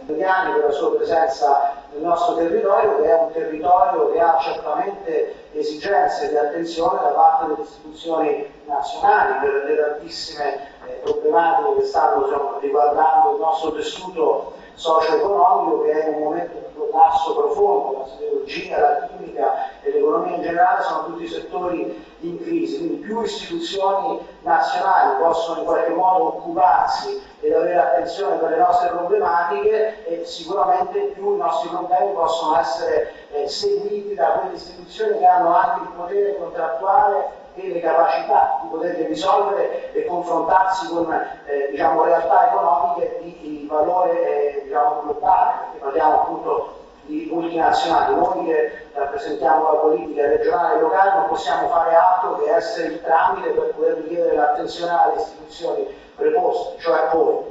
Candiani per la sua presenza nel nostro territorio, che è un territorio che ha certamente esigenze di attenzione da parte delle istituzioni nazionali per le tantissime problematiche che stanno riguardando il nostro tessuto socio-economico, che è in un momento di collasso profondo. La siderurgia, la chimica e l'economia in generale sono tutti settori in crisi, quindi più istituzioni nazionali possono in qualche modo occuparsi ed avere attenzione per le nostre problematiche, e sicuramente più i nostri problemi possono essere seguiti da quelle istituzioni che hanno anche il potere contrattuale e le capacità di poterli risolvere e confrontarsi con realtà economiche di valore globale, perché parliamo appunto di multinazionali. Noi che rappresentiamo la politica regionale e locale non possiamo fare altro che essere il tramite per poter richiedere l'attenzione alle istituzioni preposte, cioè voi.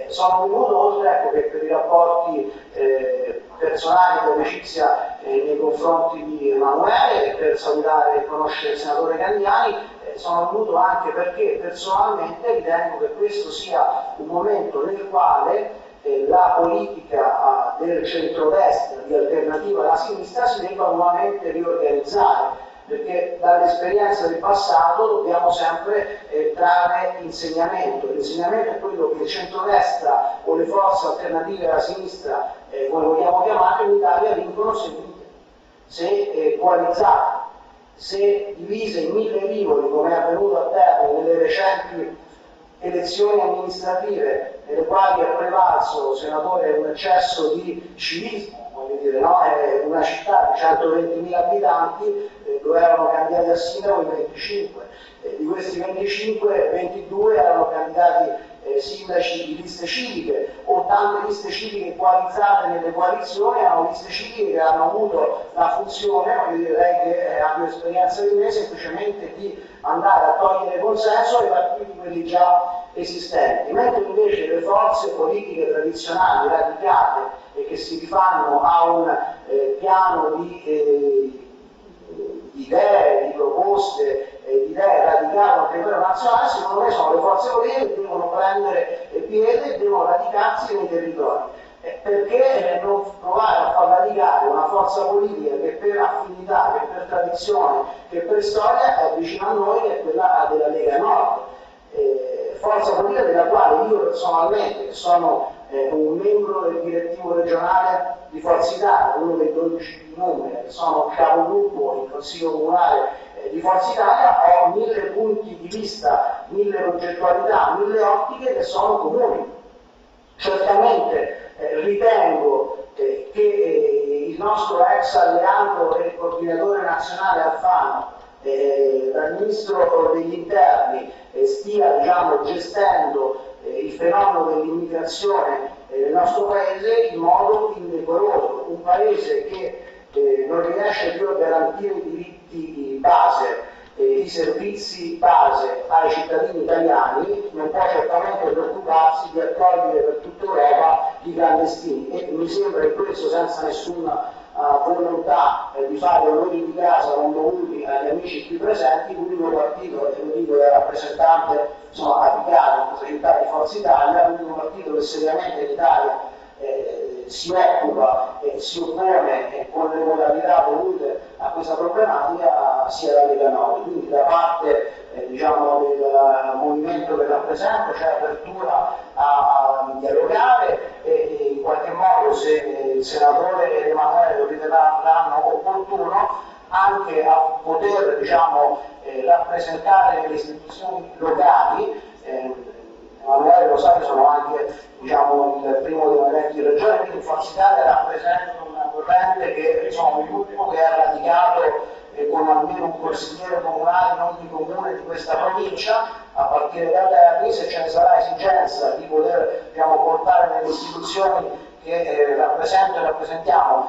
Sono venuto oltre che per i rapporti personali di amicizia nei confronti di Emanuele, per salutare e conoscere il senatore Candiani, sono venuto anche perché personalmente ritengo che questo sia un momento nel quale la politica del centrodestra di alternativa alla sinistra si debba nuovamente riorganizzare, perché dall'esperienza del passato dobbiamo sempre trarre insegnamento. L'insegnamento è quello che il centrodestra o le forze alternative alla sinistra, come vogliamo chiamare, in Italia vincono se unite, se coalizzate, se divise in 1000 rivoli, come è avvenuto a Terni nelle recenti elezioni amministrative, nelle quali è prevalso, senatore, un eccesso di civismo, voglio dire, no? È una città di 120.000 abitanti dove erano candidati a sindaco in 25, di questi 25, 22 erano candidati sindaci di liste civiche, o tante liste civiche coalizzate nelle coalizioni erano liste civiche che hanno avuto la funzione, voglio dire, lei che ha più esperienza di me, semplicemente di andare a togliere consenso ai partiti quelli già esistenti, mentre invece le forze politiche tradizionali radicate e che si rifanno a un piano di idee, di proposte, di idee radicate a livello nazionale, secondo me sono le forze politiche che devono prendere piede e devono radicarsi nei territori. Perché non provare a far radicare una forza politica che per affinità, che per tradizione, che per storia è vicino a noi, che è quella della Lega Nord. Forza politica della quale io personalmente, che sono un membro del direttivo regionale di Forza Italia, uno dei 12 di numeri, che sono capogruppo in Consiglio Comunale di Forza Italia, ho 1000 punti di vista, 1000 progettualità, 1000 ottiche che sono comuni. Certamente ritengo che il nostro ex alleato e coordinatore nazionale Alfano, dal ministro degli interni, stia gestendo il fenomeno dell'immigrazione nel nostro paese in modo indecoroso, un paese che non riesce più a garantire i diritti base, i servizi base ai cittadini italiani, non può certamente preoccuparsi di accogliere per tutta Europa i clandestini, e mi sembra che questo, senza nessuna volontà di fare onori di casa non dovuti agli amici qui presenti, l'unico partito, e lo dico da rappresentante apicale in questa città di Forza Italia, l'unico partito che seriamente in Italia si occupa e si oppone con le modalità volute a questa problematica sia la Lega Nord. Quindi da parte del movimento che rappresento c'è apertura a dialogare e in qualche modo, se il senatore ed Emanuele lo riterranno opportuno, anche a poter rappresentare le istituzioni locali. Emanuele lo sa che sono anche il primo dei movimenti di regione, quindi Forza Italia rappresenta una corrente che l'ultimo che è radicato con almeno un consigliere comunale in ogni comune di questa provincia, a partire da Terni. Se ce ne sarà esigenza di poter portare nelle istituzioni che rappresento e rappresentiamo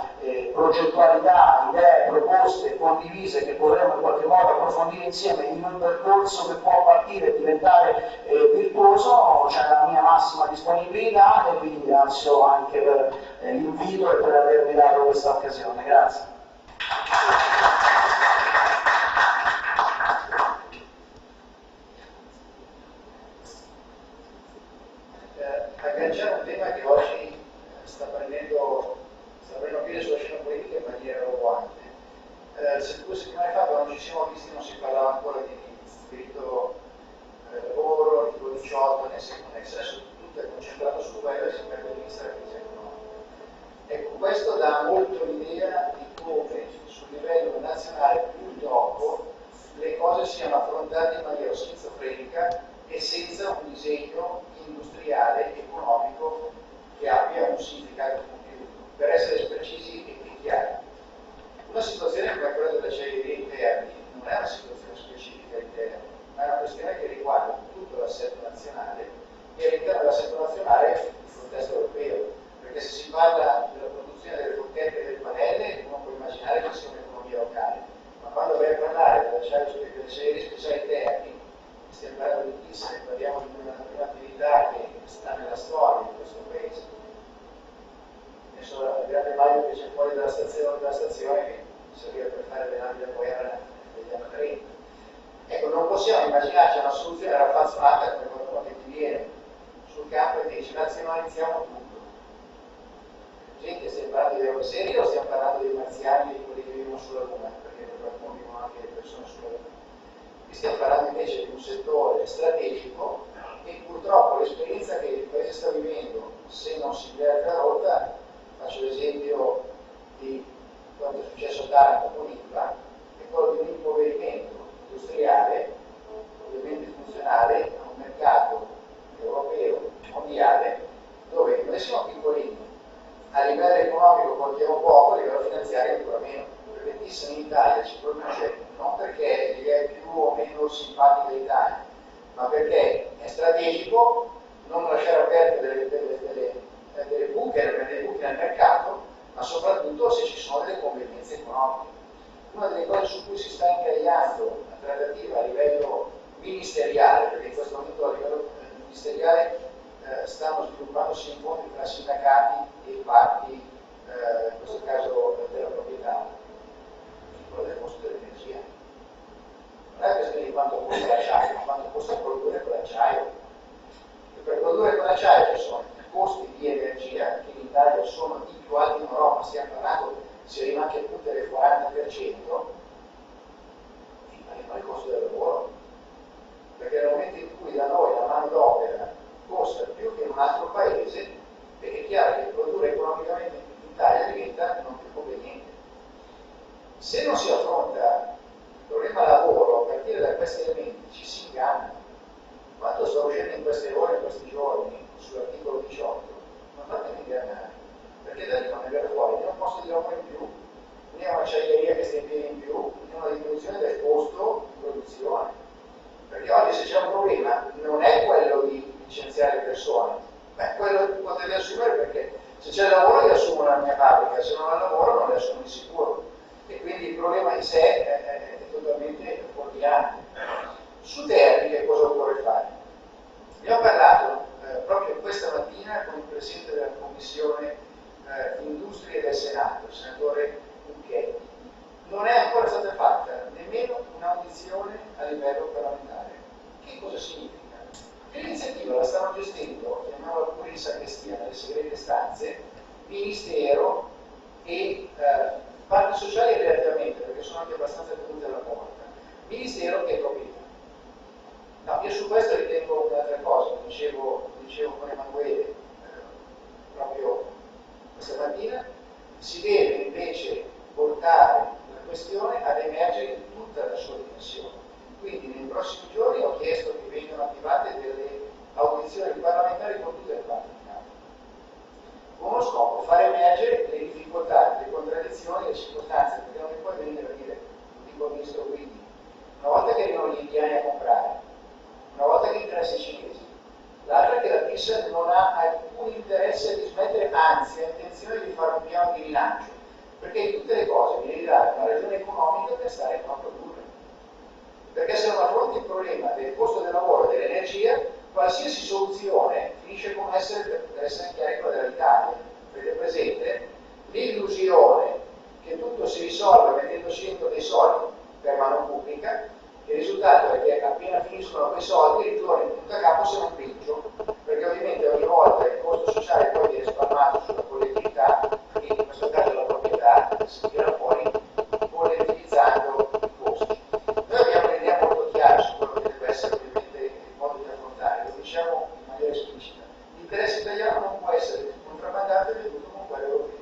progettualità, idee, proposte condivise che potremo in qualche modo approfondire insieme in un percorso che può partire e diventare virtuoso, c'è la mia massima disponibilità e vi ringrazio anche per l'invito e per avermi dato questa occasione. Grazie. Agganciare un tema che oggi sta prendendo piede sulla scena politica in maniera roboante. 2 settimane fa, quando ci siamo visti, non si parlava ancora di diritto lavoro, articolo 18, nel senso tutto è concentrato su quello e si perde di vista la crisi economica. Ecco, questo dà molto l'idea di come sul livello nazionale purtroppo le cose siano affrontate in maniera schizofrenica e senza un disegno industriale, economico, che abbia un significato compiuto. Per essere precisi e chiari, una situazione come quella delle acciaierie in Terni non è una situazione specifica in Terni, ma è una questione che riguarda tutto l'assetto nazionale e all'interno dell'assetto nazionale il contesto europeo, perché se si parla della produzione delle bocchette e delle padelle uno può immaginare che sia un'economia locale, ma quando vai a parlare delle acciaierie speciali Terni stiamo parlando di chissà, parliamo di un'attività che sta nella storia di questo paese. Adesso il grande Mario che c'è fuori dalla stazione che serviva per fare le navi da guerra degli anni 30. Ecco, non possiamo immaginarci una soluzione raffazzonata come qualcuno che ti viene sul campo e ti dice razionalizziamo tutto. Gente, stiamo parlando di robe serie o stiamo parlando dei marziani e quelli che vivono sulla Luna? Perché per qualcuno vivono anche le persone sulla Luna. Qui stiamo parlando invece di un settore strategico e purtroppo l'esperienza che il Paese sta vivendo, se non si inverte la rotta, faccio l'esempio di quanto è successo a Taranto con l'Ilva, è quello di un impoverimento industriale, ovviamente funzionale, a un mercato europeo, mondiale, dove noi siamo piccolini, a livello economico contiamo poco, a livello finanziario ancora meno. Perché Thyssen in Italia ci produce non perché è più o meno simpatica l'Italia, ma perché è strategico non lasciare aperte delle buche nel mercato, ma soprattutto se ci sono delle convenienze economiche. Una delle cose su cui si sta incagliando la trattativa a livello ministeriale, perché in questo momento a livello ministeriale stanno sviluppandosi incontri tra sindacati e parti, in questo caso della proprietà, quello del costo dell'energia. Non è questione di quanto costa l'acciaio, ma quanto costa produrre quell'acciaio. E per produrre quell'acciaio ci sono i costi di energia, che in Italia sono i più alti in Europa, stiamo parlando, si arriva anche a punte del 40%, e poi il costo del lavoro. Perché nel momento in cui da noi la manodopera costa più che in un altro paese, è chiaro che produrre economicamente in Italia diventa non più conveniente. Se non si affronta il problema lavoro a partire da questi elementi, ci si inganna. Quanto sto uscendo in queste ore, in questi giorni, sull'articolo 18, non fatemi ingannare, perché da lì non ne viene fuori né un posto di lavoro in più, né un'acciaieria che stia in piedi in più, né una diminuzione del costo di produzione. Perché oggi se c'è un problema non è quello di licenziare le persone, ma è quello di poterle assumere, perché se c'è lavoro li assumono nella mia fabbrica, se non hanno lavoro non li assumo di sicuro. E quindi il problema in sé è totalmente fuorviante. Su Terni che cosa occorre fare? Abbiamo parlato proprio questa mattina con il Presidente della Commissione Industria del Senato, il senatore Unchetti. Non è ancora stata fatta nemmeno un'audizione a livello parlamentare. Che cosa significa? Che l'iniziativa la stanno gestendo, chiamiamola pure in sagrestia, nelle segrete stanze, Ministero e parti sociali direttamente, perché sono anche abbastanza tenute alla porta. Ministero che è proprietà. No, io su questo ritengo un'altra cosa, lo dicevo con Emanuele proprio questa mattina, si deve invece portare la questione ad emergere in tutta la sua dimensione. Quindi nei prossimi giorni ho chiesto che vengano attivate delle audizioni parlamentari con tutte le parti in campo, con lo scopo far emergere le difficoltà, le contraddizioni, le circostanze, perché non mi puoi venire a dire, lo dico al ministro Guidi, una volta che arrivano gli indiani a comprare, una volta che interessa i cinesi, l'altra che la Thyssen non ha alcun interesse di smettere, anzi ha intenzione di fare un piano di rilancio, perché in tutte le cose viene data una ragione economica per stare qua a produrre. Perché se non affronti il problema del costo del lavoro e dell'energia, qualsiasi soluzione finisce con essere, per essere chiari, quella dell'Italia. Avete presente l'illusione che tutto si risolve mettendoci dentro dei soldi per mano pubblica. Il risultato è che appena finiscono quei soldi ritorni in punto a capo se non peggio, perché ovviamente ogni volta il costo sociale poi viene spalmato sulla collettività diciamo in maniera esplicita, l'interesse italiano non può essere contrabbandato e venduto con quello europeo.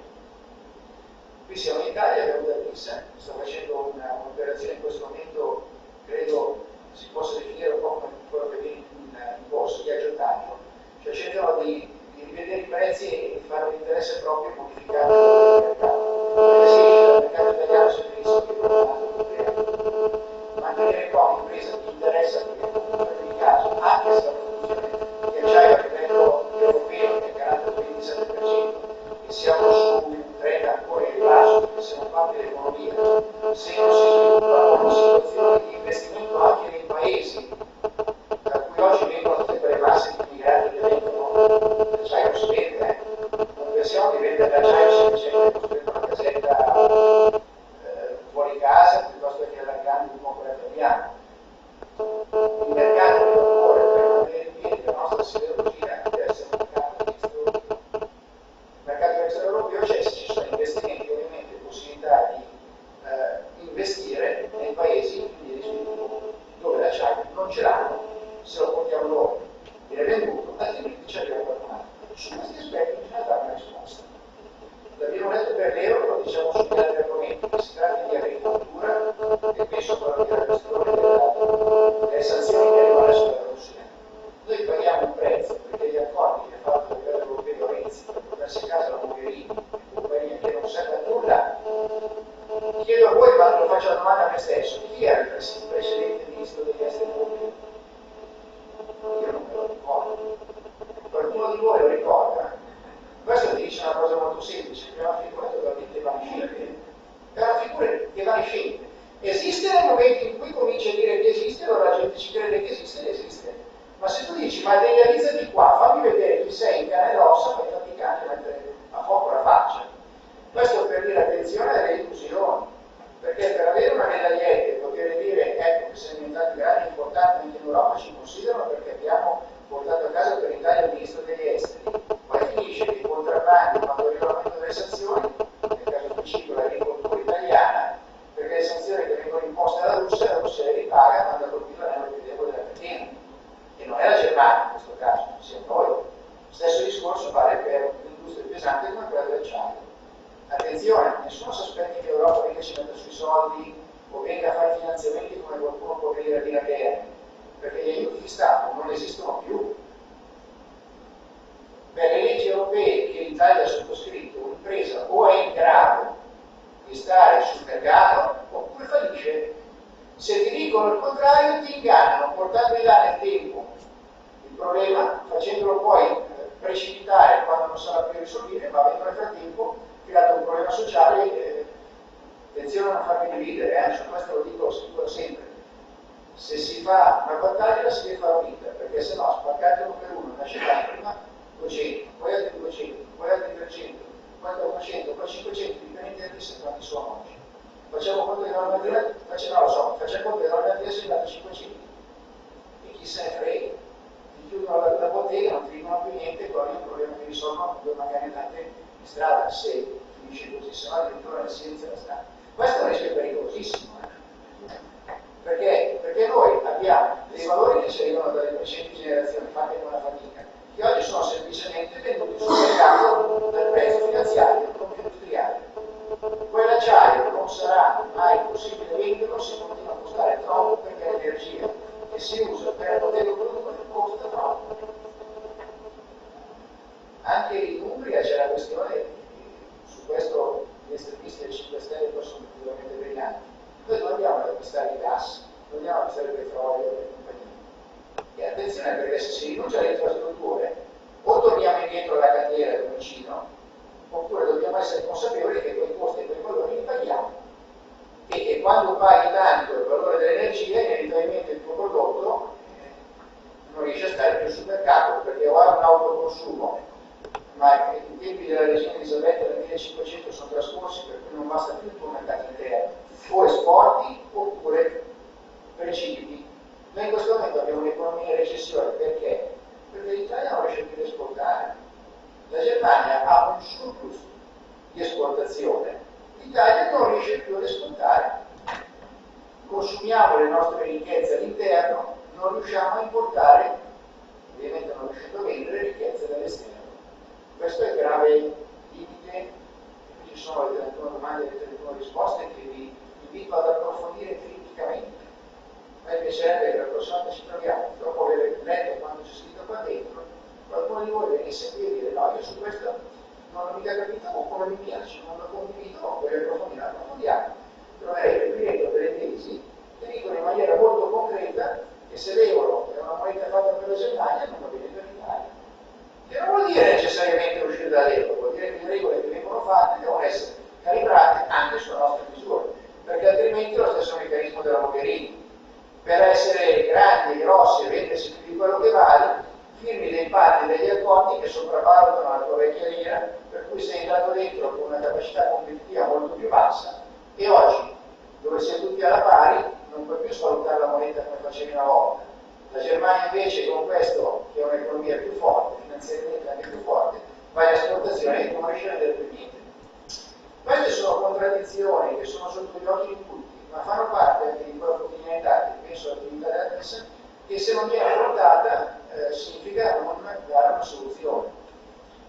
Qui siamo in Italia, abbiamo da Pisa, sto facendo un'operazione in questo momento, credo si possa definire un po' come quello che viene in borsa, di aggiotaggio, cioè cercano di rivedere i prezzi e di fare un interesse proprio modificato del mercato. Perché se il mercato italiano si finisce che non mantenere qua un'impresa che interessa perché comunque nel caso, anche se la produzione di acciaio a livello europeo è calato del 27%, e siamo su un trend ancora elevato, perché siamo parte dell'economia, se non si sviluppa una situazione di investimento anche nei paesi da cui oggi vengono tutte quelle masse di immigrati che vengono, l'acciaio non si vende, non pensiamo di vendere l'acciaio semplicemente costruendo una casetta fuori casa piuttosto che allargando un po' quella che abbiamo. Il mercato del lavoro per mantenere in piedi la nostra siderurgia deve essere un mercato extraeuropeo. Il mercato extraeuropeo c'è se ci sono investimenti, ovviamente possibilità di investire nei paesi in via di sviluppo dove l'acciaio non ce l'hanno, se lo portiamo loro viene venduto, altrimenti ci arriva qualcun altro. Su questi aspetti bisogna dare una risposta. L'abbiamo detto per l'euro, lo diciamo su altri argomenti, che si tratta di agricoltura e penso a quello della questione delle sanzioni che arrivano adesso dalla Russia. Noi paghiamo un prezzo perché gli accordi che ha fatto il livello europeo Renzi per portarsi a casa la Mogherini e compagnia che non serve a nulla. Chiedo a voi, ma lo faccio la domanda a me stesso, chi era il precedente ministro degli esteri europei? Io non me lo ricordo. Qualcuno di voi lo ricorda? Questo ti dice una cosa molto semplice, che è una figura totalmente evanescente. È una figura evanescente. Esiste nel momento in cui cominci a dire che esiste, allora la gente ci crede che esiste ed esiste. Ma se tu dici materializzati qua, fammi vedere chi sei in carne ed ossa, fai fatica anche a mettere a fuoco la faccia. Questo per dire attenzione alle illusioni, perché per avere una medaglietta e poter dire ecco che siamo diventati grandi e importanti anche in Europa, ci considerano perché abbiamo portato a casa per l'Italia il ministro degli esteri. Poi finisce che i contrabbandi, quando arriva l'aumento delle sanzioni, nel caso specifico l'agricoltura italiana, perché le sanzioni che vengono imposte la Russia le ripaga quando ha colpito l'anello più debole della catena. E non è la Germania in questo caso, siamo noi. Lo stesso discorso vale per un'industria pesante come quella dell'acciaio. Attenzione, nessuno si aspetta che l'Europa venga ci metta sui soldi o venga a fare finanziamenti come qualcuno può venire a dire a Terni, perché gli aiuti di Stato non esistono più. Per le leggi europee che l'Italia ha sottoscritto, un'impresa o è in grado di stare sul mercato oppure fallisce. Se ti dicono il contrario ti ingannano, portandoli là nel tempo il problema, facendolo poi precipitare quando non sarà più risolvibile, ma avendo nel frattempo creato un problema sociale. Attenzione a non farvi dividere, su questo lo dico sempre. Se si fa una battaglia la si deve fare unita, perché se no spaccate uno per uno, nasce prima 200, poi altri 200, poi altri 300, poi 400, poi 500, dipendenti da quanti sono oggi. Facciamo conto che non è facciamo conto che non è sono andati 500. E chi se ne frega? Ti chiudono la bottega, non ti dicono più niente, e poi è un problema che risolvono due magari andate in strada, se finisce così, se no addirittura nel silenzio della strada. Questo è un rischio pericolosissimo. Perché noi abbiamo dei valori che ci arrivano dalle precedenti generazioni, fatte con la fatica, che oggi sono semplicemente venduti sul mercato del prezzo finanziario come industriale. Quell'acciaio non sarà mai possibile venderlo se continua a costare troppo, perché l'energia che si usa per poterlo produrre costa troppo. Anche in Umbria c'è la questione, su questo gli estremisti del 5 Stelle poi sono particolarmente brillanti. Noi non andiamo ad acquistare il gas, non andiamo ad acquistare il petrolio e compagnia. E attenzione, perché se si rinuncia alle infrastrutture, o torniamo indietro alla cantiera del vicino, oppure dobbiamo essere consapevoli che quei costi e quei valori li paghiamo. E che quando paghi tanto il valore dell'energia, inevitabilmente il tuo prodotto non riesce a stare più sul mercato, perché o ha un autoconsumo, ma i tempi della regina Elisabetta del 1500 sono trascorsi, per cui non basta più il tuo mercato interno, o esporti oppure precipiti. Noi in questo momento abbiamo un'economia in recessione, perché? Perché l'Italia non riesce più ad esportare. La Germania ha un surplus di esportazione, l'Italia non riesce più ad esportare. Consumiamo le nostre ricchezze all'interno, non riusciamo a importare ovviamente dall'esterno. Questo è il grave limite. Ci sono le 31 domande e le 31 risposte che vi invito ad approfondire criticamente. A me piacerebbe che la prossima volta ci troviamo, dopo aver letto quanto c'è scritto qua dentro, qualcuno di voi venisse qui a dire no, io su questo non l'ho mica capito o come mi piace, non lo condivido o voglio approfondire, approfondiamo. Troverete qui dentro delle tesi che dicono in maniera molto concreta che se l'euro è una moneta fatta per la Germania non va bene per l'Italia. Che non vuol dire necessariamente uscire dall'euro, vuol dire che le regole che vengono fatte devono essere calibrate anche sulla nostra misura, perché altrimenti è lo stesso meccanismo della Mogherini. Per essere grandi, grossi e vendersi più di quello che vale, firmi dei patti e degli accordi che sopravvalutano la tua vecchia lira, per cui sei entrato dentro con una capacità competitiva molto più bassa e oggi, dove siamo tutti alla pari, non puoi più svalutare la moneta come facevi una volta. La Germania invece con questo, che è un'economia più forte, finanziariamente anche più forte, va in esportazione e non riesce a vendere più niente. Queste sono contraddizioni che sono sotto gli occhi di tutti, ma fanno parte anche di quella quotidianità che penso all'attività della messa, che se non viene affrontata significa non dare una soluzione.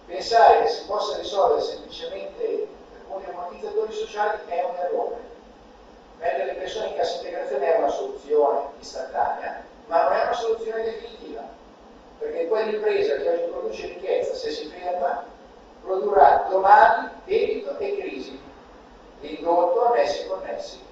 Pensare che si possa risolvere semplicemente con gli ammortizzatori sociali è un errore. Mettere le persone in cassa integrazione è una soluzione istantanea, ma non è una soluzione definitiva, perché quell'impresa che oggi produce ricchezza, se si ferma, produrrà domani debito e crisi, l'indotto annessi e connessi.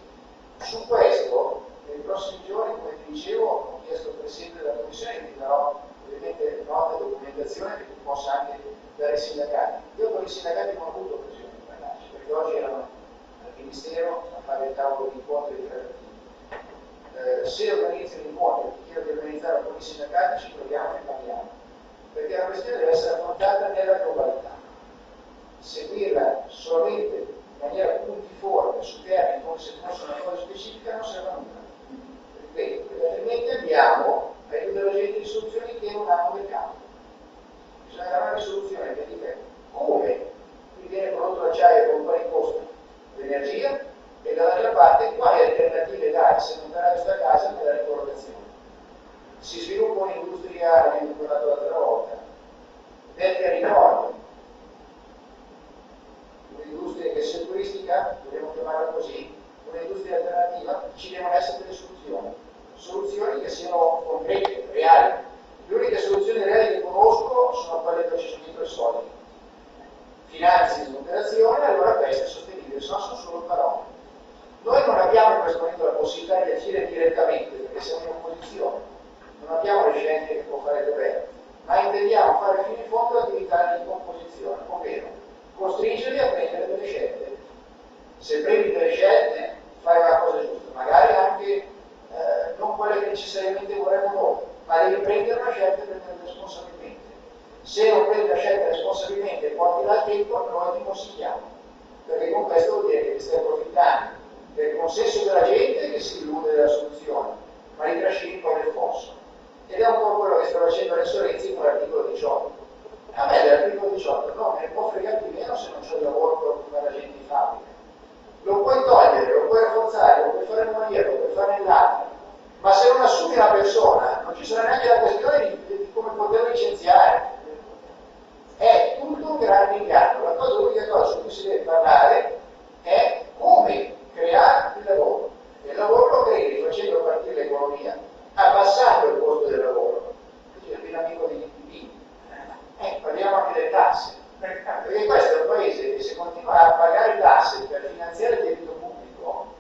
Su questo, nei prossimi giorni, come vi dicevo, ho chiesto al Presidente della Commissione che ti darò ovviamente nota e documentazione che tu possa anche dare ai sindacati. Io con i sindacati non ho avuto occasione di parlarci, perché oggi erano al Ministero a fare il tavolo di incontri e di trattative. Se organizzo un incontro e ti chiedo di organizzare con i sindacati, ci troviamo e parliamo, perché la questione deve essere affrontata nella globalità. Seguirla solamente in maniera puntiforme su termini come se fosse una cosa specifica non serve a nulla. Ripeto, perché altrimenti abbiamo aiuto la gente di soluzioni che non hanno mercato. Bisogna dare una risoluzione che dica come qui viene prodotto l'acciaio con quali costa l'energia e dall'altra parte quali alternative dare se non dare questa casa nella ricollocazione. Si sviluppa un'industria, ne ho parlato l'altra volta, del territorio, un'industria che sia turistica, dobbiamo chiamarla così, un'industria alternativa, ci devono essere delle soluzioni che siano concrete, reali. Le uniche soluzioni reali che conosco sono quelle dove ci sono dietro i soldi. Finanzi di operazione, allora questo è sostenibile, se no sono solo parole. Noi non abbiamo in questo momento la possibilità di agire direttamente perché siamo in opposizione, non abbiamo le scelte che può fare il governo, ma intendiamo fare fino in fondo l'attività di composizione, ovvero costringerli a prendere delle scelte. Se prendi delle scelte, fai una cosa giusta, magari anche non quelle che necessariamente vorremmo noi, ma devi prendere una scelta e prendere responsabilmente. Se non prendi la scelta responsabilmente e porti dal tempo, noi ti consigliamo, perché con questo vuol dire che ti stai approfittando del consenso della gente che si illude della soluzione, ma li trascini poi nel fosso. Ed è un po' quello che sta facendo adesso Renzi con l'articolo 18. A me dell'articolo 18 no, me ne può fregare di meno se non c'è il lavoro per occupare la gente in fabbrica. Lo puoi togliere, lo puoi rafforzare, lo puoi fare in una maniera, lo puoi fare nell'altra, ma se non assumi una persona non ci sarà neanche la questione di come poter licenziare. È tutto un grande inganno. L'unica cosa su cui si deve parlare è come creare il lavoro. E il lavoro lo crei facendo partire l'economia, abbassando il costo del lavoro. Quindi è il amico degli inquilini. Parliamo anche delle tasse. Perché questo è un paese che se continuerà a pagare tasse per finanziare il debito pubblico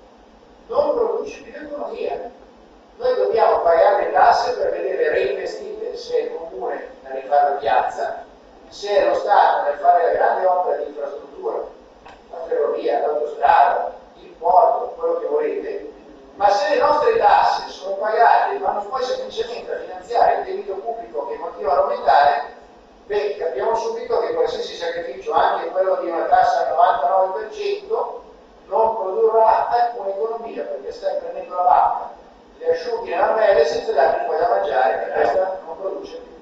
non produce più economia. Noi dobbiamo pagare le tasse per vedere reinvestite, se è il comune nel rifare la piazza, se è lo Stato nel fare la grande opera di infrastruttura, la ferrovia, l'autostrada, il porto, quello che volete, ma se le nostre tasse sono pagate e vanno poi semplicemente a finanziare il debito pubblico che continua ad aumentare, beh, capiamo subito che qualsiasi sacrificio, anche quello di una tassa al 99%, non produrrà alcuna economia, perché stai prendendo la vacca, le asciughi nella pelle senza dargli poi da mangiare, e questa non produce più.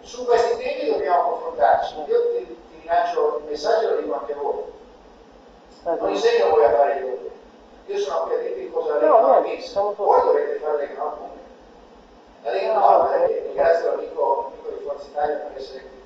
Su questi temi dobbiamo confrontarci. Io ti rilancio il messaggio e lo dico anche a voi. Non insegno voi a fare i numeri. Io sono qui a dirvi cosa la Lega Nord pensa. Voi dovete fare la Lega Nord numeri. La Lega Nord, ringrazio l'amico di Forza Italia per essere qui,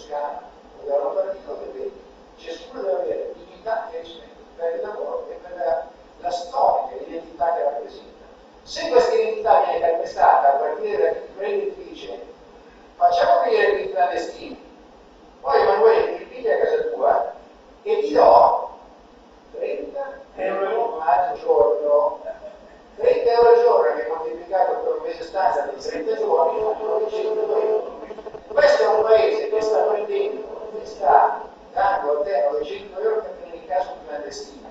Toscana o della Lombardia o del Veneto. Ciascuno deve avere dignità e rispetto per il lavoro e per la storia e l'identità che rappresenta. Se questa identità viene calpestata a partire da chi ti prende e ti dice facciamo venire qui i clandestini, poi Emanuele ti piglia a casa tua e ti do 30 euro al giorno. 30 euro al giorno che moltiplicato per un mese standard di 30 giorni fa 100 euro. Questo è un paese che sta prendendo, che sta dando a te 900 euro per venire in casa un clandestino,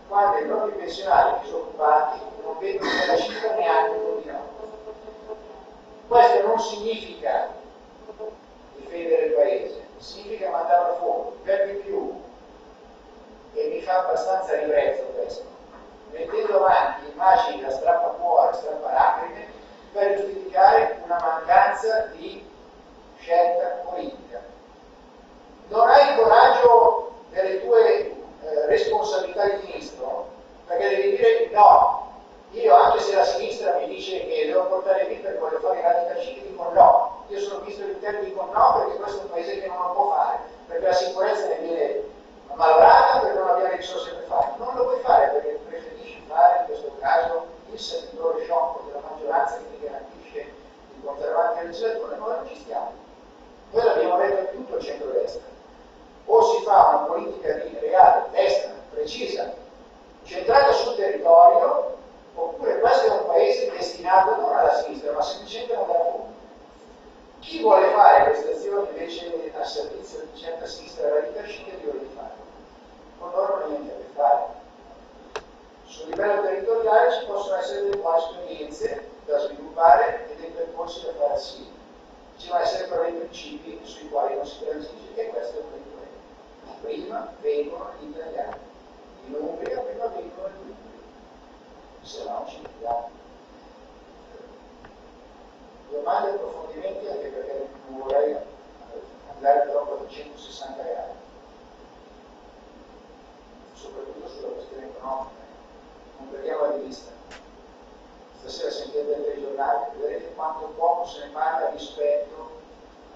quando i propri pensionati disoccupati non vedono quella cifra neanche con di no. Questo non significa difendere il paese, significa mandarlo a fuoco, per di più, e mi fa abbastanza ribrezzo questo, mettendo avanti immagini da strappacuore, strappalacrime, per giustificare una mancanza di scelta politica. Non hai il coraggio delle tue responsabilità di ministro, perché devi dire no. Io, anche se la sinistra mi dice che devo portare lì perché voglio fare i radical chic, dico no. Io sono ministro dell'interno e dico no, perché questo è un paese che non lo può fare, perché la sicurezza ne viene malograta, perché non abbiamo le risorse per farlo. Non lo puoi fare perché preferisci fare in questo caso il servitore sciocco della maggioranza che ti garantisce di portare avanti la legislatura. Noi non ci stiamo. Noi l'abbiamo detto a tutto il centro-destra. O si fa una politica di reale, destra, precisa, centrata sul territorio, oppure questo è un paese destinato non alla sinistra, ma semplicemente a andare a fondo. Chi vuole fare queste azioni invece a servizio di certa sinistra radicale deve di farlo. Con loro non ha niente a che fare. Sul livello territoriale ci possono essere delle buone esperienze da sviluppare e dei percorsi da fare assieme. Ci devono essere però dei principi sui quali non si transige, e questo è il problema. Prima vengono gli italiani, in Umbria prima vengono gli umbri, se no ci vediamo. Domande e approfondimenti, anche perché non vorrei andare troppo da 160 gradi, soprattutto sulla questione economica. Non perdiamo di vista. Stasera sentite dai telegiornali, vedrete quanto poco se ne parla rispetto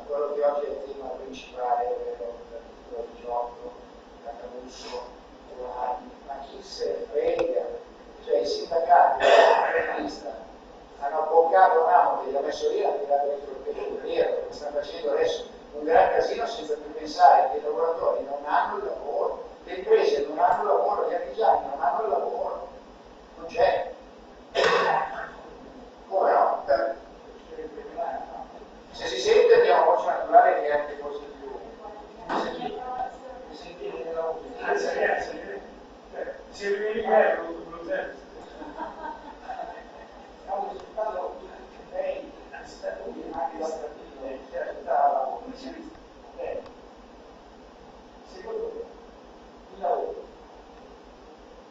a quello che oggi è il tema principale dell'articolo 18, Cacamusso, ma chi se ne frega? Cioè i sindacati della lista hanno abboccato un amo che gli ha messo lì, hanno tirato dentro il pesce nero, perché stanno facendo adesso un gran casino senza più pensare che i lavoratori non hanno il lavoro, le imprese non hanno il lavoro, gli artigiani non hanno il lavoro, non c'è. Come no? Se si sente andiamo a voce naturale, che è anche forse più mi sentite nella voce. Si è riunificato lo zero. Stiamo discutendo lei anche la strategia che aspettava la commissione. Secondo me il lavoro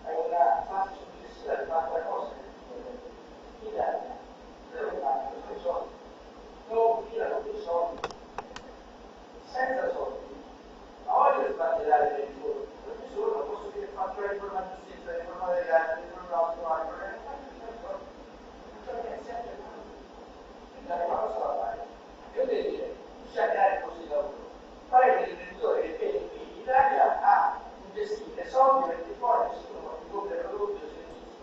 è una fase successiva di un'altra cosa. In Italia dove fanno questi soldi non filano più soldi senza soldi. Ma voglio sbandierare le riforme, perché solo posso dire faccio la riforma di giustizia, la riforma delle arti, la riforma autonoma, la cosa la fare. Io devo dire, bisogna dare così il lavoro. Fare che l'imprenditore che viene qui in Italia a investire soldi perché poi nessuno ti compra prodotti o servizi.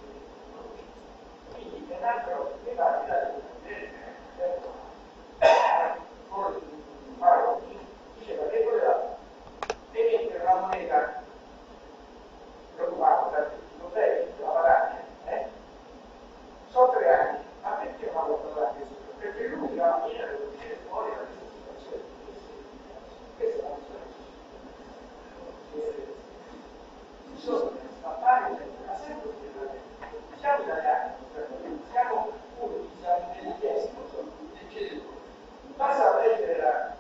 Quindi è un altro che va di dare diceva che voleva emettere una moneta preoccupata da tutti, non è la Padania, sono 3 anni, ma perché non la Padania? Perché l'unica maniera di uscire fuori da questa situazione questa è la situazione ma sempre siamo italiani, siamo puri, siamo nell'inchiesta, nel chiedere. Basta leggere la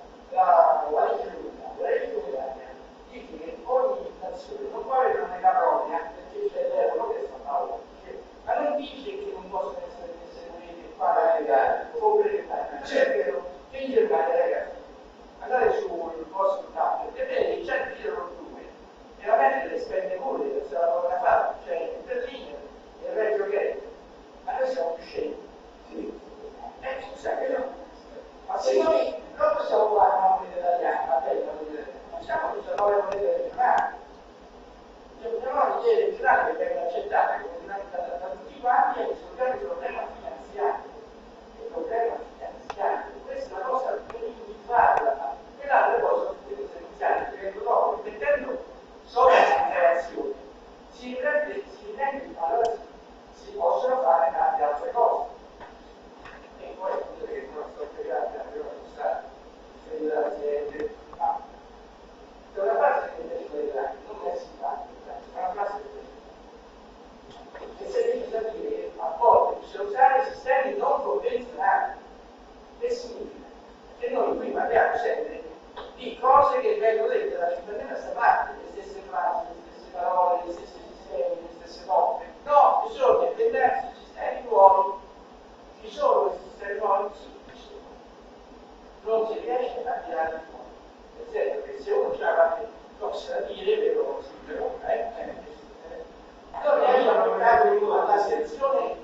legge comunitaria, dice che ogni nazione non può avere una propria, perché c'è l'euro che sta Paolo, ma non dice che non possono essere messe monete paralegali o precarie. C'è vero che in Germania, ragazzi, andate sul vostro campo e vedete che c'è il tiro 2 e la Merkel spende pure abbiamo 19 monete regionali. Dobbiamo una moneta regionale che venga accettata da tutti quanti e risolviamo il problema finanziario. Il problema finanziario. Questa è una cosa individuale. E l'altra cosa che deve iniziare tenendo dopo, mettendo solo la creazione, si riprende, allora si possono fare tante altre cose. E poi appunto che non sto spiegando, sono state le aziende, ma c'è una frase che mi piace delle grandi, non è simpatica, è una frase che serve a dire che a volte bisogna usare sistemi non convenzionali. Che significa? Che noi qui parliamo sempre di cose che vengono dette da cittadina stanotte, le stesse frasi, le stesse parole, gli stessi sistemi, le stesse cose. No, bisogna inventarsi sistemi nuovi. Ci sono questi sistemi nuovi? Sì, ci sono. Non si riesce a tirare fuori. Nel senso che se uno ha qualche cosa da dire, vedo si preoccupa, non riesce a portare all'attenzione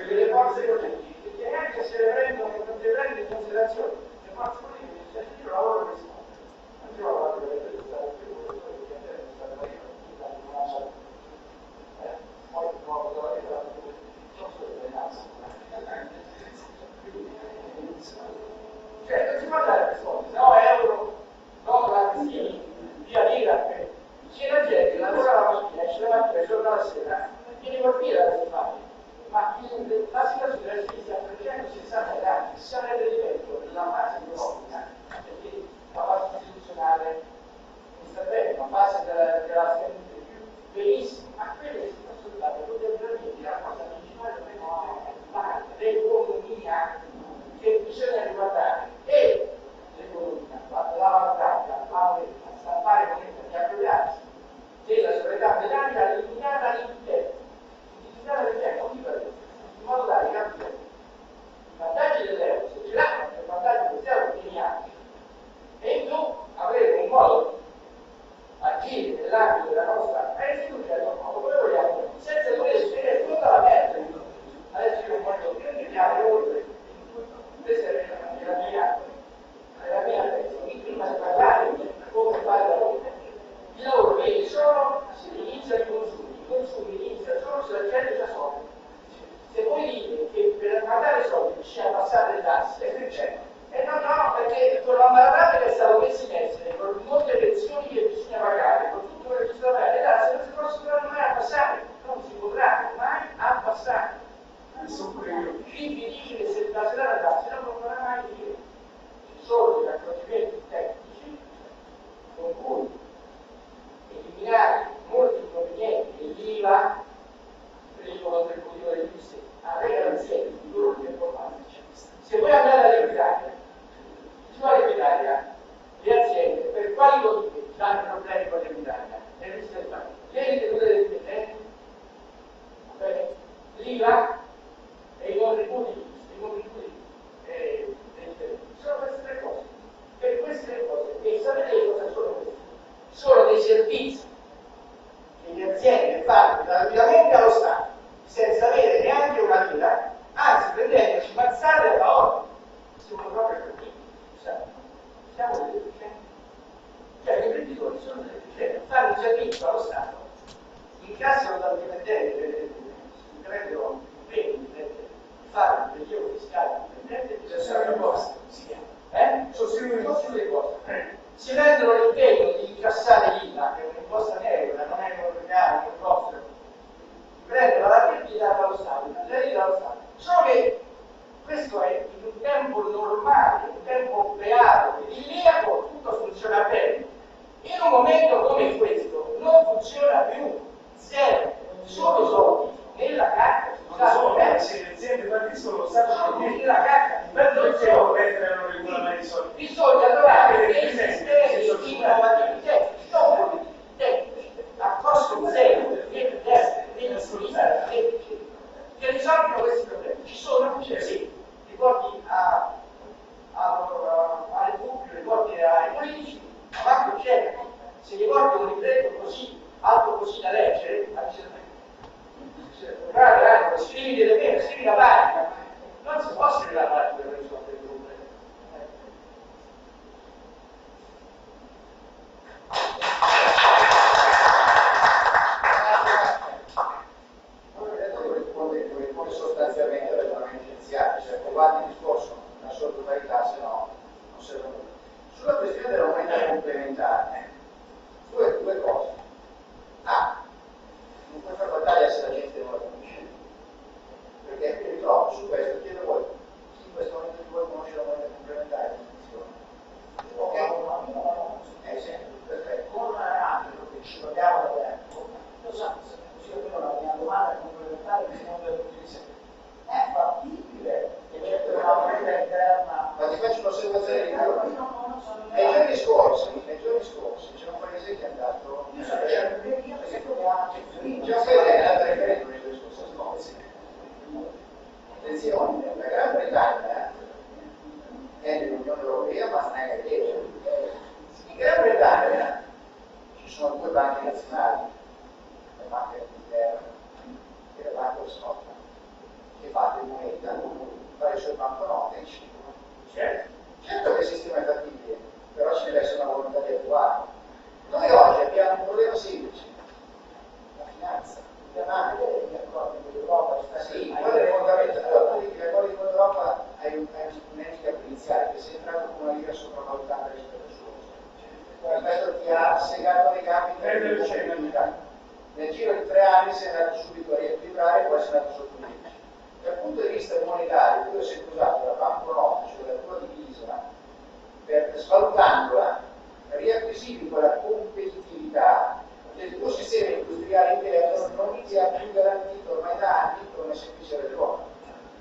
delle forze politiche, perché anche se le prendono, non le prende in considerazione, le forze politiche che si lavorano per non ho lavorato per le stare più perché è stata la vita non la so. Poi trovo la vita non so delle nazze. Cioè, non si può dare risposte, no euro, no grazie, via lira, se la gente lavora la mattina, esce la mattina, torna la sera, viene colpita da fare. Ma la situazione è vista a 360 gradi, si sarebbe ripetuto nella fase economica, perché la fase istituzionale mi sta bene, la fase della salute più benissimo, ma quelle si possono dare contemporaneamente la cosa principale è l'economia che bisogna riguardare e l'economia, la battaglia, la stampare moneta di appropriarsi della sovranità britannica eliminata all'interno. In modo tale che i vantaggi dell'euro, se ce l'hanno, i vantaggi dell'euro otteniamo, e in più avremo un modo di agire nell'ambito della nostra fiducia come vogliamo, senza dover spiegare tutta la merda. Adesso io voglio chiedere oltre, questa è la mia testa, quindi prima di parlare come fare la vita. Il lavoro viene solo se inizia i consumi iniziano solo se la gente già soffre. Se voi dite che per mandare soldi bisogna passare le tasse, che c'è? E no, perché con la malattia che è stato messo in essere, con molte pensioni che bisogna pagare, con tutto quello che bisogna pagare, le tasse non si possono mai abbassare, non si potranno mai abbassare. Chi vi dice che se passerà la tassa non potrà mai dire. Ci sono degli accorgimenti tecnici con cui eliminare molti inconvenienti dell'IVA per il contributivo degli stessi a garanzia di loro informatici. Se voi andate all'Italia, le aziende per quali motivi hanno problemi con l'Italia? Le ritenute dei dipendenti, l'IVA e i contributi dei dipendenti. Sono queste tre cose. Per queste tre cose, e sapete cosa sono queste? Sono dei servizi che le aziende fanno gratuitamente allo Stato senza avere neanche una lira, anzi prendendoci mazzate a favore. Siamo proprio così, siamo delle deficienti. Cioè gli imprenditori sono delle deficienti, fanno un servizio allo Stato, incassano dal dipendente, si prendono impegni di fare un prelievo fiscale al dipendente, sono imposte, si chiama. Sono le cose. Si rendono l'impegno di incassare l'IVA, che è un'imposta neutra, non è un regalo, un costo, prendono la credita dallo Stato, solo che questo è in un tempo normale, un tempo beato, idilliaco, tutto funziona bene. In un momento come questo non funziona più, zero, solo soldi nella cacca. Se le aziende falliscono lo Stato sono nella cacca, non regolano mai i soldi. Bisogna trovare dei sistemi innovativi, tecnici, a costo zero, che risolvono questi problemi. Ci sono? Sì. Riporti alle pubbliche, riporti ai politici, ma manco c'è. Se gli porti un libretto così, alto così da leggere, guarda, scrivi delle pene, scrivi la pagina, non si può scrivere la pagina per risolvere il problema. sono due banche nazionali, la banca dell'Inghilterra e la banca d'Europa, che fa di moneta, fa le sue banconote e circolano. Certo che il sistema è fattibile, però ci deve essere una volontà di attuarlo. Noi oggi abbiamo un problema semplice, la finanza. Gli accordi con l'Europa Sì, quello è fondamentale. Allora, gli accordi con l'Europa hai un'etica iniziale, che sei entrato con una linea sopravvalutata rispetto al suo. Questo ti ha segato nei campi di competitività. Nel giro di 3 anni sei andato subito a riequilibrare e poi sei andato sotto 10. Dal punto di vista monetario, tu hai sempre usato la banconota, cioè la tua divisa, per svalutandola, riacquisivi quella competitività che il tuo sistema industriale interno non ti ha più garantito ormai da anni per una semplice ragione.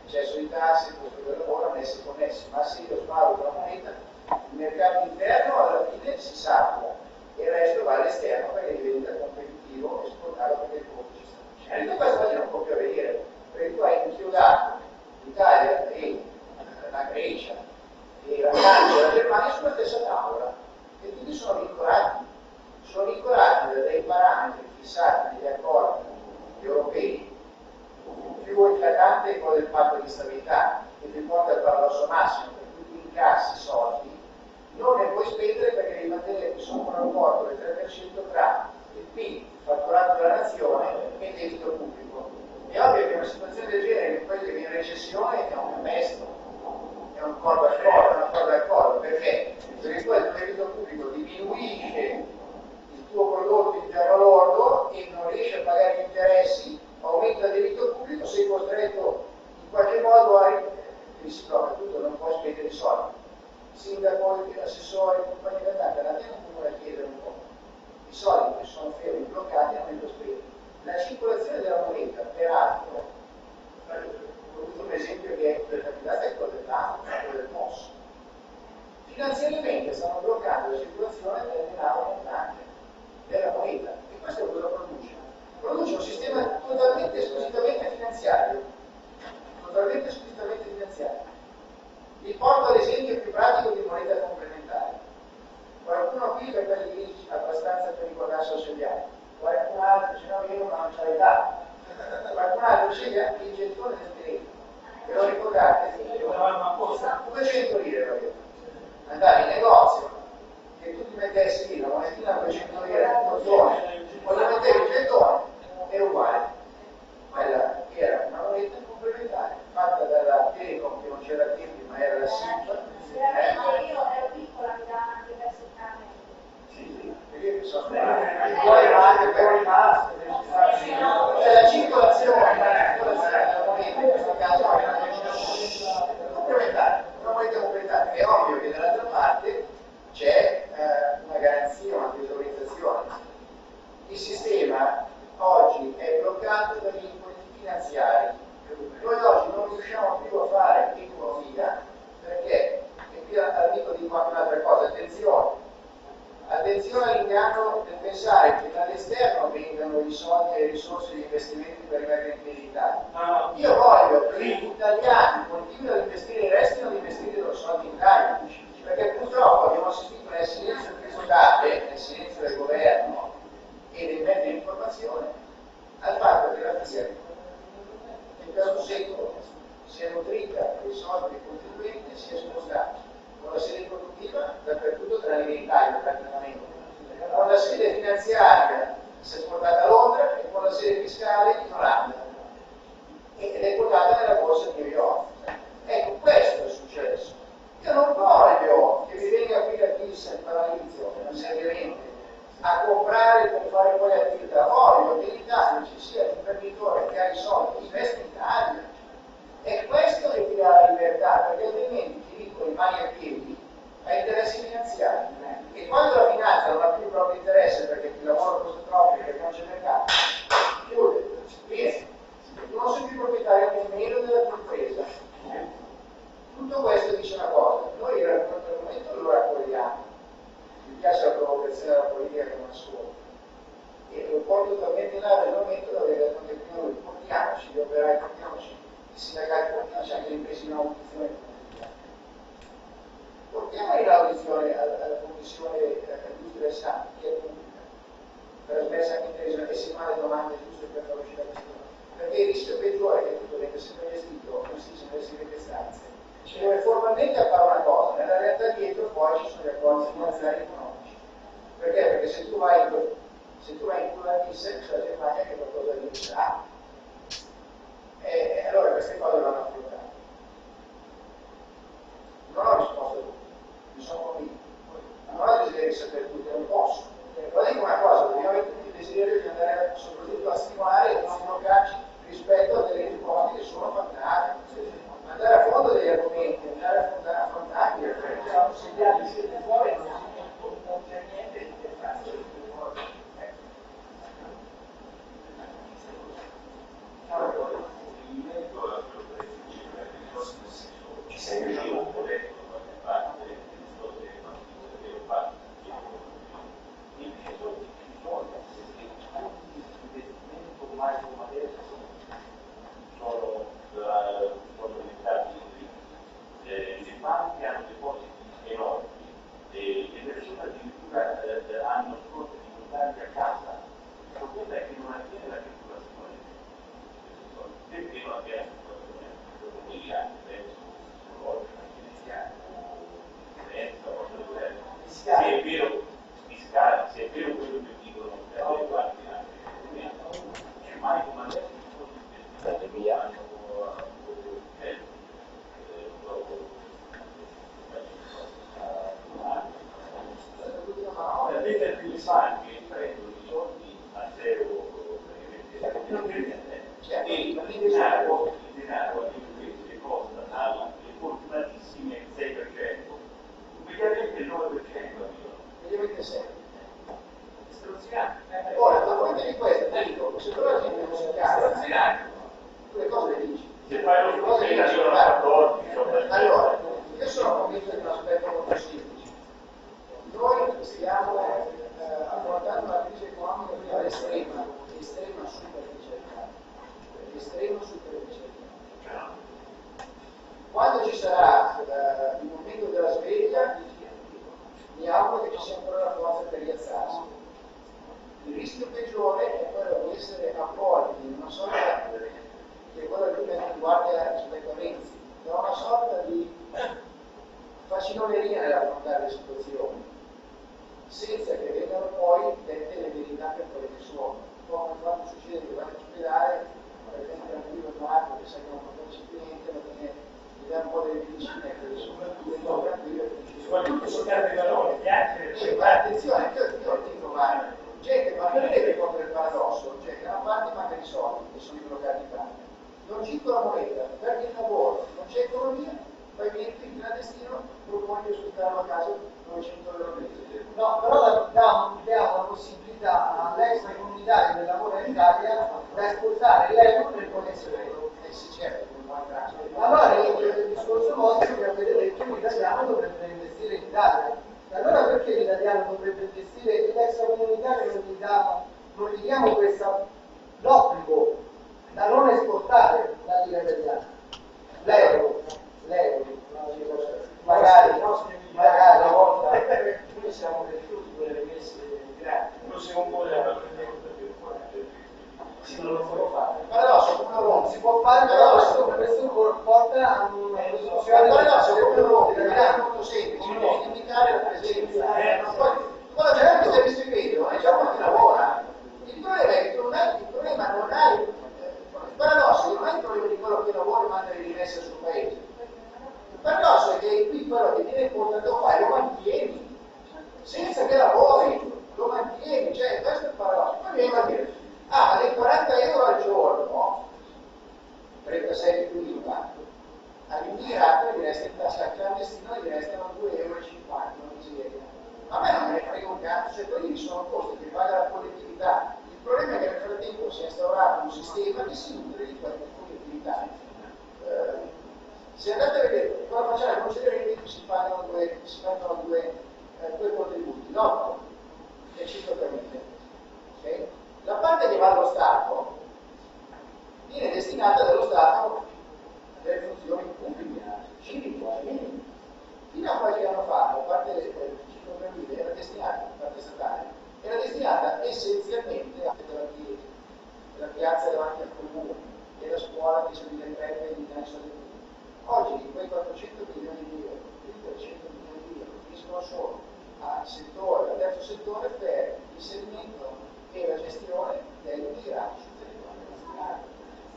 L'eccesso di tasse, il costo del lavoro, non essere connessi, ma se io svaluto la moneta, il mercato interno alla fine si satura e il resto va all'esterno perché diventa competitivo esportato perché il costo ci sta facendo. Questo oggi non può più avvenire, perché tu hai inchiodato l'Italia e la Grecia e la Francia e la Germania sulla stessa tavola e tutti sono vincolati da dei parametri fissati negli accordi europei. Più eclatante è quello del patto di stabilità, che ti porta al paradosso massimo, per cui tu incassi soldi, non ne puoi spendere perché devi mantenere sopra un rapporto del 3% tra il PIL, fatturato della nazione, e il debito pubblico. È ovvio che una situazione del genere, in quelli che viene in recessione, è un pesto, è un corpo al collo, una corda al collo. Perché? Perché poi il tuo debito pubblico diminuisce il tuo prodotto interno lordo e non riesci a pagare gli interessi, aumenta il debito pubblico, sei costretto in qualche modo a si trova tutto, non puoi spendere i soldi. Sindaco, assessore, compagnia cantante, andate in comune a chiedere un po'. I soldi che sono fermi, bloccati, non li spesi. La circolazione della moneta, peraltro, ho avuto un esempio che è capitato, è quello dell'anno, quello del MOS. Finanziariamente stanno bloccando la circolazione del denaro in banche, della moneta. E questo cosa produce? Produce un sistema totalmente esclusivamente finanziario. Totalmente esclusivamente finanziario. Vi porto l'esempio più pratico di moneta complementare. Qualcuno qui per quelli abbastanza per ricordarsi al Segliano, qualcun altro ce l'avevo ma non ce l'ha dato. Qualcun altro sceglie il gettone del telefono. Ve lo ricordate? 200 lire lo io. Andare in negozio e tu ti mettessi lì la monetina a 200 lire in portone, poi lo mettevi il gettone, era uguale. Quella era una moneta complementare, fatta dalla Telecom, che non c'era a tempi, ma era la SIP. Veramente io ero piccola, mi davano anche per settare. Sì, perché sono poi anche per rimasto, cioè la circolazione della moneta in questo caso è una moneta complementare. È ovvio che dall'altra parte c'è una garanzia, una tesorizzazione. Il sistema oggi è bloccato da vincoli finanziari. Noi oggi non riusciamo più a fare economia perché, e qui amico dico anche un'altra cosa, attenzione all'inganno del pensare che dall'esterno vengano i soldi e le risorse di investimenti per rimanere in piedi in Italia. Io voglio che gli italiani continuino ad investire, restino ad investire i loro soldi in Italia, perché purtroppo abbiamo assistito nel silenzio più totale, nel silenzio del governo e dei mezzi di informazione, al fatto che la finanza per un secolo si è nutrita dei soldi dei contribuenti e si è spostata con la sede produttiva dappertutto tranne che in Italia praticamente, con la sede finanziaria si è spostata a Londra e con la sede fiscale in Olanda ed è quotata nella borsa di New York. Ecco, questo è successo. Io non voglio che mi venga qui da chi si paralizzo seriamente a comprare per fare poi attività. Voglio che in Italia ci sia l'imprenditore che ha i soldi, investe in Italia. È questo che ti dà la libertà, perché altrimenti ti dico in mani e piedi a interessi finanziari. E quando la finanza non ha più il proprio interesse perché il lavoro costa troppo, perché non c'è mercato, chiude, viene. Tu non sei più proprietario nemmeno della tua impresa. Tutto questo dice una cosa, noi il argomento lo raccogliamo. Mi piace la provocazione della politica che non solo. E lo porto talmente in là l'argomento da aver detto anche prima noi, portiamoci gli operai, portiamoci i sindacati, portiamoci anche le imprese in audizione. Portiamo in audizione alla Commissione Industria e Santi, che è pubblica. sempre gestito, come si dice, nelle segrete stanze. Cioè, formalmente appare una cosa, nella realtà dietro poi ci sono gli accordi finanziari economici. Perché? Perché se tu vai in Culatisse, c'è la Germania che qualcosa di sa. E allora queste cose vanno affrontate. Non ho risposto a tutti, mi sono convinto. Non ho desiderio di sapere tutto, non posso. Ma dico una cosa, dobbiamo avere tutti il desiderio di andare soprattutto a stimolare e non bloccarci rispetto a delle ipotesi che sono fantastiche. Andare a fondo degli argomenti, andare a affrontarli. Se gli altri siete fuori non c'è niente di interessante. sono diventati le banche hanno depositi enormi, le persone addirittura hanno sconti di contanti a casa. Il problema è che non avviene la circolazione di questi soldi. Perché non avviene la circolazione? Dopo quegli anni, penso, oggi, finanziari, differenza, cose diverse. Se è vero quello che dicono le banche anche, c'è mai come adesso i banchi prendono i soldi a zero e il denaro alle imprese costa dalle fortunatissime 6%, immediatamente il 9% Mediamente 6. straordinario. Ora, a fronte di questo, ti dico, se tu la gente non si casa, tu le cose le dici. Se fai lo cose che arrivano a 14, allora, io sono convinto di un aspetto molto semplice. Noi stiamo affrontando una crisi economica estrema super ricercata. Quando ci sarà il momento della sveglia, mi auguro che ci sia ancora la forza per rialzarsi. Il rischio peggiore è quello di essere avvolti in una sorta, che è quello che mette in guardia rispetto a Renzi, da una sorta di faciloneria nell'affrontare le situazioni, senza che vengano poi dette le verità per quelle che sono. Un po' come quando succede che vai all'ospedale, praticamente tranquillo il malato che sa che non può farci niente, ma gli dà un po' delle medicine che sono tranquillo. Soprattutto sul caso dei valori, gli altri. Ma attenzione, io dico, ma gente, ma non vedete proprio il paradosso, cioè che da una parte mancano i soldi, che sono bloccati in banca, non circola moneta, perdi il lavoro, non c'è economia, poi vieni qui in clandestino, proponi di ospitarlo a casa 900 euro al mese. No, però diamo la possibilità all'extracomunitario che lavora in Italia da esportare l'euro nel potenziale. Sì, certo, non andrà. Allora il discorso vostro che avete detto che l'italiano dovrebbe investire in Italia. E allora perché l'italiano dovrebbe investire l'extracomunitario non gli diamo l'obbligo da non esportare la lira italiana? L'euro, magari una volta Noi siamo cresciuti con le rimesse grandi, Uno si compone la non lo può fare. Paradosso, Non si può fare, però questo porta a una il paradosso è molto semplice, non devi limitare la presenza. Quando c'è anche se visto il video, è già uno che lavora. Il problema è che il paradosso è che non è il problema di quello che lavora e manda le rimesse sul paese. Il paradosso è che qui quello che viene portato qua lo mantieni, senza che lavori, lo mantieni, cioè questo è il paradosso. Poi viene a dire, ma dei 40 euro al giorno, 36 più l'IVA, all'immigrato gli resta in tasca clandestina, gli restano 2,50 euro, una miseria. A me non me ne frega un cazzo, cioè quelli sono costi che paga la collettività. Il problema è che nel frattempo si è instaurato un sistema che si nutre di quelle collettività. Se andate a vedere, quando facciamo le considerazioni si pagano due contributi, l'8 e il 5%. Okay? La parte che va allo Stato viene destinata dallo Stato per funzioni pubbliche, civili, civili. Fino a qualche anno fa, la parte del 5% era destinata, la parte statale, era destinata essenzialmente alla piazza davanti al comune, e la scuola che servirebbe in terzo di oggi di quei 400 milioni di euro, più di 300 milioni di euro finiscono solo al terzo settore per l'inserimento e la gestione degli immigrati sul territorio nazionale.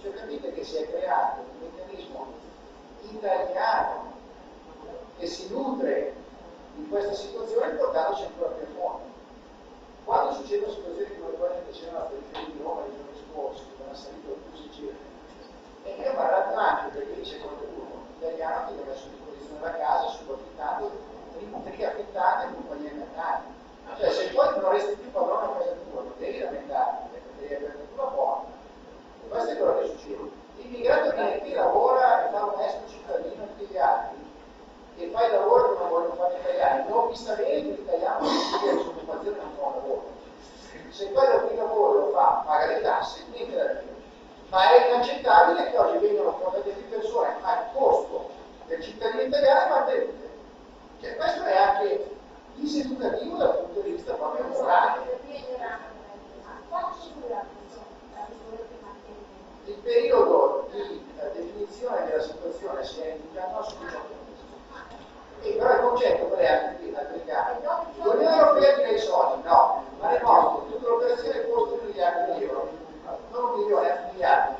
Cioè capite che si è creato un meccanismo italiano che si nutre di questa situazione portandoci ancora più a fondo. Quando succedono situazioni come quelle che c'erano a periferia di Roma nei giorni scorsi, dove hanno salito alcuni circa, e io mi arrabbio anche perché c'è qualcuno italiano che deve messo a disposizione la casa, subaffittando, riaffittate in compagnia mercante. Cioè se poi non resti più padrone a casa tua, non devi lamentarti perché devi avere la porta. E questo è quello che succede. L'immigrato viene qui, lavora e fa un onesto cittadino tutti gli altri, e fa il lavoro che non vogliono fare gli italiani. Non mi sta bene che l'italiano non sia in disoccupazione non fa un lavoro. Se quello che lavoro lo fa, paga le tasse, niente da dire. Ma è inaccettabile che oggi vengano portate più persone al costo del cittadino italiano e mantenute. Cioè, questo è anche diseducativo dal punto di vista proprio morale. Il periodo di definizione della situazione si è indicato su 18 mesi. E però il concetto qual è anche qui applicato? L'Unione Europea tiene i soldi, no, ma le nostre, tutta l'operazione costa 1 miliardo di euro, non 1 milione, è 1 miliardo.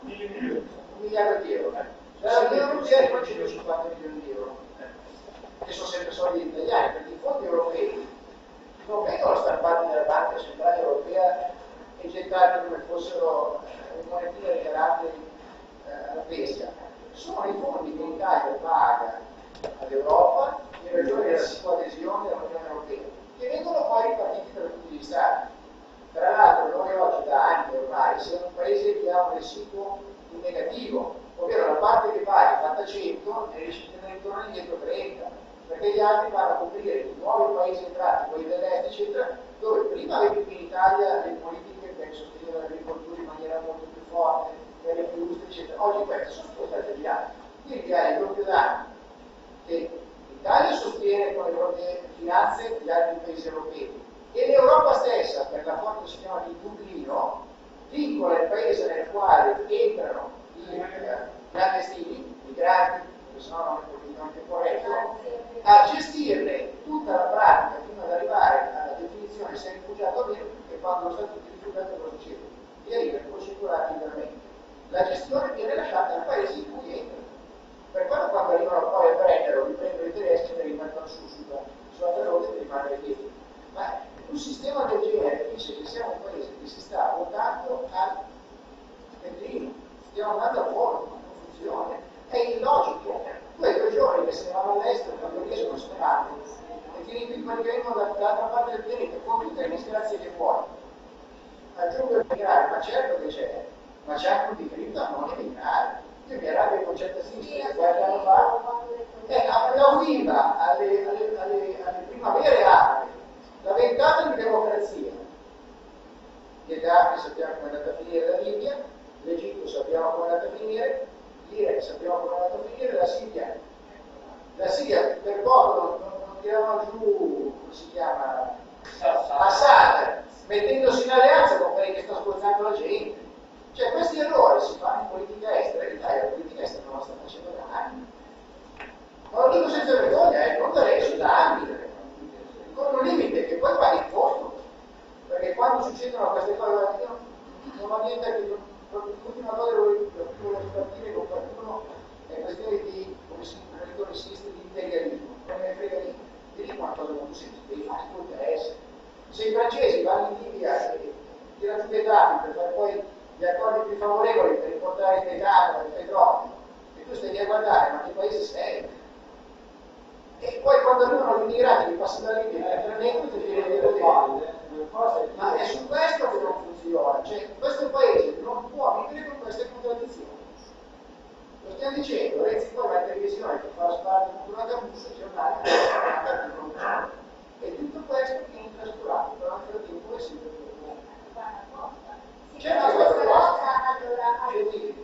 1 miliardo di euro. L'Unione Europea è 150 milioni di euro, che sono sempre soldi italiani, perché i fondi europei non vengono stampati dalla Banca Centrale Europea e gettati come fossero monetine regalate alla pesca. Sono i fondi che l'Italia paga all'Europa in ragione della sua adesione all'Unione Europea, che vengono poi ripartiti per tutti gli Stati. Tra l'altro noi oggi da anni ormai siamo un paese che ha un residuo in negativo, ovvero la parte che paga fatta 100 e riesce a tenere intorno indietro 30, perché gli altri vanno a coprire i nuovi paesi entrati, quelli dell'est, eccetera, dove prima avevi in Italia le politiche per sostenere l'agricoltura in maniera molto più forte, per le industrie, eccetera. Oggi queste sono spostate agli altri. Quindi hai il doppio danno che l'Italia sostiene con le proprie finanze gli altri paesi europei e l'Europa stessa, per la forte sistema di Dublino, vincola il paese nel quale entrano i clandestini, migranti, che se no non è politicamente corretto, a gestirne tutta la pratica fino ad arrivare alla definizione se è rifugiato o meno, e quando lo statuto di rifugiato lo succede, e arriva può circolare liberamente. La gestione viene lasciata ai paesi in cui entrano. Per quello quando arrivano poi a prenderlo, riprendono i tedeschi e li rimettono sulla ferrovia e rimanere dietro. Ma un sistema del genere dice che siamo un paese che si sta votando al declino, stiamo andando a fuoco, non funziona. È illogico. Tu hai 2 giorni che se ne vanno all'estero, quando riescono se ne vanno, e tieni qui quelli che vengono dall'altra parte del pianeta, con tutte le disgrazie che puoi. Aggiungo il migrare, ma certo che c'è, ma c'è anche un diritto a non emigrare. Io mi arrabbio il concetto sinistra che qualche anno fa applaudiva alle primavere arabe la ventata di democrazia. Gheddafi sappiamo come è andata a finire, la Libia, l'Egitto sappiamo come è andata a finire, l'Iraq sappiamo come è andata a finire, la Siria per poco non tiravano giù, come si chiama, Assad, mettendosi in alleanza con quelli che stanno sgozzando la gente. Cioè questi errori si fanno in politica estera, e l'Italia la politica estera non la sta facendo da anni. Ma lo dico senza vergogna, non da adesso, da anni, con un limite che poi paghi il costo. Perché quando succedono queste cose, io non ho niente che l'ultima cosa che volevo partire con qualcuno è questione di, come si insiste, di integralismo. Non me ne frega niente. Ti dico una cosa molto semplice, devi fare il tuo interesse. Se i francesi vanno in Libia e tirano giù Gheddafi per fare poi gli accordi più favorevoli per riportare il metano e il petrolio, e tu stai lì a guardare, ma che paese sei? E poi quando arrivano gli immigrati che passano da Libia e prendendo ti viene a vedere. Ma è su questo che non funziona, cioè questo paese non può vivere con queste contraddizioni. Lo stiamo dicendo, Renzi poi va in televisione per far sparare una camussa giornale e tutto questo viene trascurato, però nel frattempo è sempre più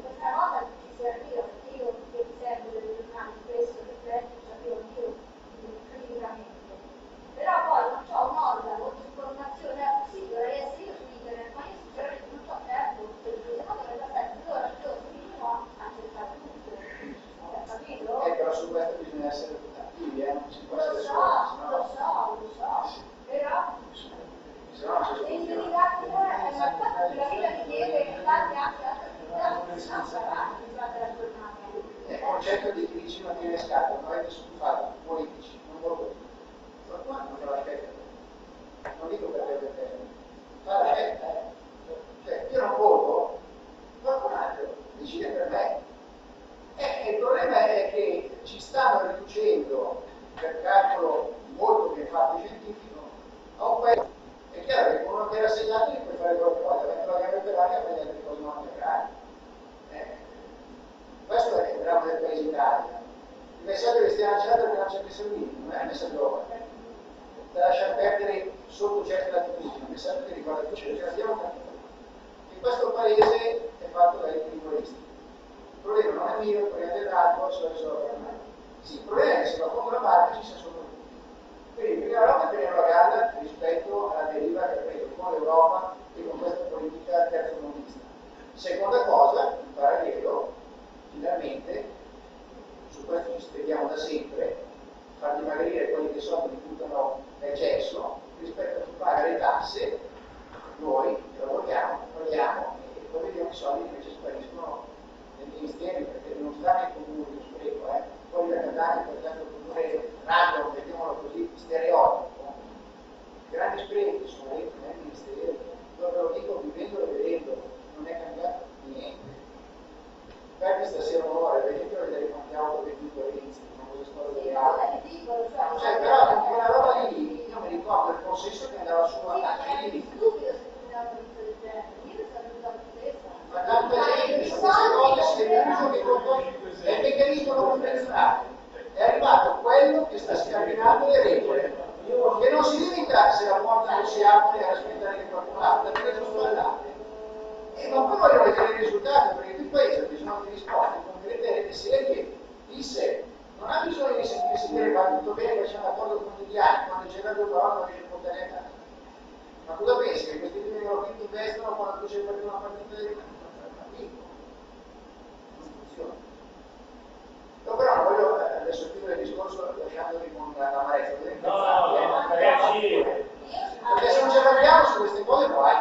questa cosa ci si arriva, perché io che seguo delle giornate spesso che prendo, ci arrivo io criticamente. Però poi non c'ho un organo di informazione, sì, dovrei essere io che era assegnato, puoi fare quello che vuoi, mettere la gamma per l'aria e prendere le cose non integrali. Questo è il dramma del paese Italia. Il messaggio che stiamo lanciando è che non c'è messo lì, non è un messaggio da lasciare perdere sotto certe latitudini, è un messaggio che riguarda tutti, ce l'abbiamo capito. In questo paese è fatto dai pericolisti. Il problema non è mio, il problema dell'altro, se lo risolve mai. Sì, il problema è che se lo contro la parte ci sia solo tutti. Quindi prima roba è tenere la galla rispetto alla deriva che ha preso con l'Europa e con questa politica terzomonista. Seconda cosa, in parallelo, finalmente, su questo ci speriamo da sempre, far dimagrire quelli che sono di buttano l'eccesso rispetto a chi paga le tasse, noi che lavoriamo, paghiamo e poi vediamo i soldi che invece spariscono nei ministeri perché non stanno nei comuni, lo spreco, poi da Catania per esempio produrre random, mettiamolo così, stereotipo, i grandi sprechi sono dentro nei ministeri, dove lo dico vivendo e vedendo, non è cambiato niente. Perché stasera un'ora, vedete a vedere quante auto vendute all'inizio, non cosa sto vedendo. Cioè, però con quella roba lì, io mi ricordo il consenso che andava su a Chili. Ma tanta gente su queste cose si è è il meccanismo convenzionale. È arrivato quello che sta scardinando le regole. Che non si limita se la porta non si apre a aspettare che qualcuno apra, perché sono spallate. Ma poi voglio vedere i risultati, perché il paese ha bisogno di risposte concrete e serie di sé. Non ha bisogno di sentirsi dire va tutto bene, facciamo un accordo con gli anni, quando c'è la tua parola non riesce a portare a casa. Ma cosa pensi? Che questi primi europei investono quando tu sei partito una partita di non funziona. No, però non voglio adesso chiudere il discorso lasciandovi con l'amarezza. No, perché se non ci arrabbiamo su queste cose poi